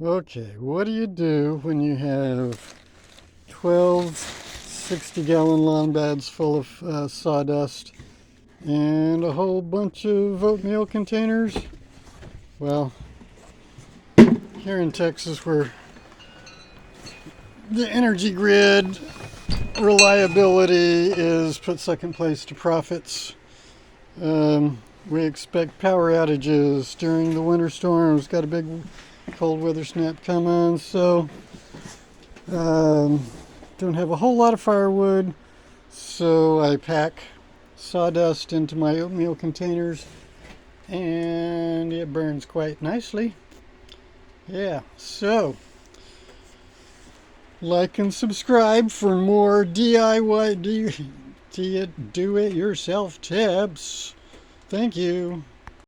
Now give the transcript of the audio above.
Okay, what do you do when you have 12 60-gallon lawn beds full of sawdust and a whole bunch of oatmeal containers? Well, here in Texas, where the energy grid reliability is put second place to profits, we expect power outages during the winter storms. Got a big cold weather snap coming, so don't have a whole lot of firewood, so I pack sawdust into my oatmeal containers and it burns quite nicely. Yeah, so like and subscribe for more DIY do it yourself tips. Thank you.